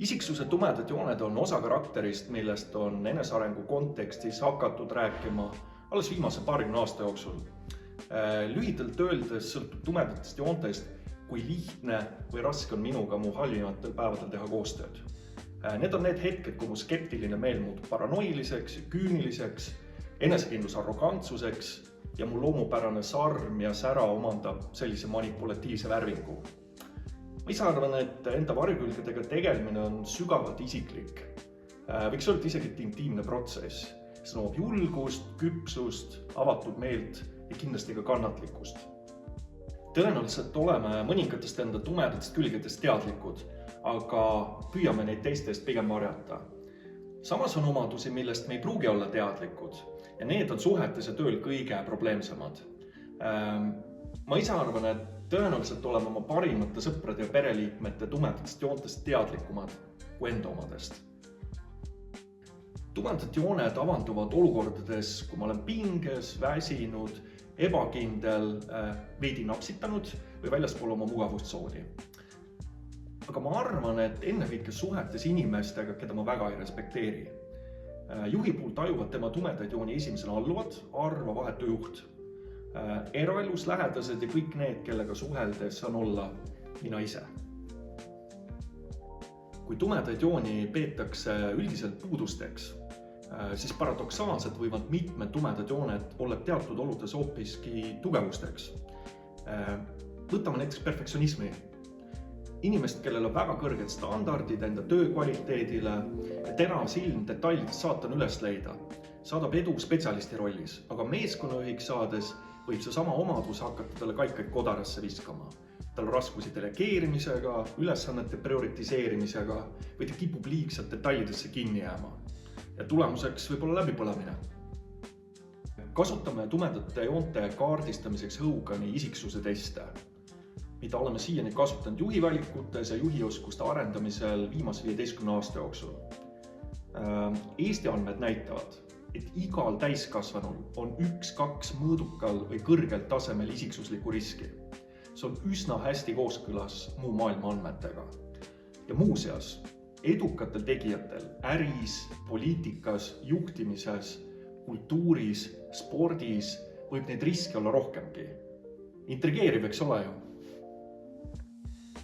Isiksuse tumedad jooned on osa karakterist, millest on enesearengu kontekstis hakatud rääkima alles viimase 20 aasta jooksul. Lühidalt öeldes sõltub tumedatest joontest, kui lihtne või raske on minuga mu halvimatel päevadel teha koostööd. Need on need hetked, kui mu skeptiline meel muutub paranoiliseks ja küüniliseks, enesekindlus arrogantsuseks ja mu loomupärane sarm ja sära omandab sellise manipulatiivse värvingu. Ma ise arvan, et enda varjukülgedega tegelemine on sügavalt isiklik. Võiks olla isegi intiimne protsess. See nõuab julgust, küpsust, avatud meelt ja kindlasti ka kannatlikkust. Tõenäoliselt oleme mõningatest enda tumedatest külgedest teadlikud, aga püüame neid teistest pigem varjata. Samas on omadusi, millest me ei pruugi olla teadlikud ja need on suhetes ja tööl kõige probleemsemad. Ma ise arvan, et tõenäoliselt oleme oma parimate sõprade ja pereliikmete tumedatest joontest teadlikumad kui enda omadest. Tumedad jooned avanduvad olukordades, kui ma olen pinges, väsinud, ebakindel, veidi napsitanud või väljaspool oma mugavustsooni. Aga ma arvan, et ennekõike suhetes inimestega, keda ma väga ei respekteeri. Juhi puhul tajuvad tema tumedaid jooni esimesena alluvad, arva vahetu juht. Eraelus lähedased ja kõik need, kellega suheldes saan olla mina ise. Kui tumedaid jooni peetakse üldiselt puudusteks, siis paradoksaalselt võivad mitmed tumedad jooned olla teatud oludes hoopiski tugevusteks. Võtame näiteks perfektsionismi. Inimest, kellel on väga kõrged standardid enda töökvaliteedile ja terav silm detailidest saatan üles leida, saadab edu spetsialisti rollis, aga meeskonnajuhiks saades võib see sama omadus hakata talle kaikaid kodarasse viskama. Tal on raskusi delegeerimisega, ülesannete prioritiseerimisega või ta kipub liigselt detailidesse kinni jääma. Ja tulemuseks võib olla läbipõlemine. Kasutame tumedate joonte kaardistamiseks Hogani isiksuse teste, mida oleme siiani kasutanud juhivalikutes ja juhioskuste arendamisel viimase 15 aasta jooksul. Eesti andmed näitavad, et igal täiskasvanul on 1-2 mõõdukal või kõrgel tasemel isiksuslikku riski. See on üsna hästi kooskõlas muu maailma andmetega. Ja muuseas, edukatel tegijatel äris, poliitikas, juhtimises, kultuuris, spordis võib neid riske olla rohkemgi. Intrigeeriv, eks ole ju.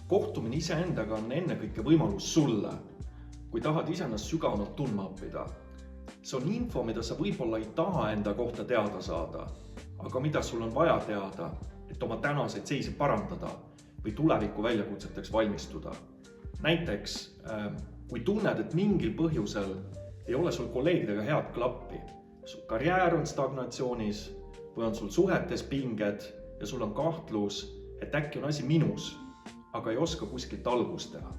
Kohtumine iseendaga on ennekõike võimalus sulle, kui tahad iseennast sügavamalt tundma õppida. See on info, mida sa võib-olla ei taha enda kohta teada saada, aga mida sul on vaja teada, et oma tänaseid seise parandada või tuleviku väljakutseteks valmistuda. Näiteks, kui tunned, et mingil põhjusel ei ole sul kolleegidega head klappi, su karjäär on stagnatsioonis või on sul suhetes pinged ja sul on kahtlus, et äkki on asi minus, aga ei oska kuskilt algust teha.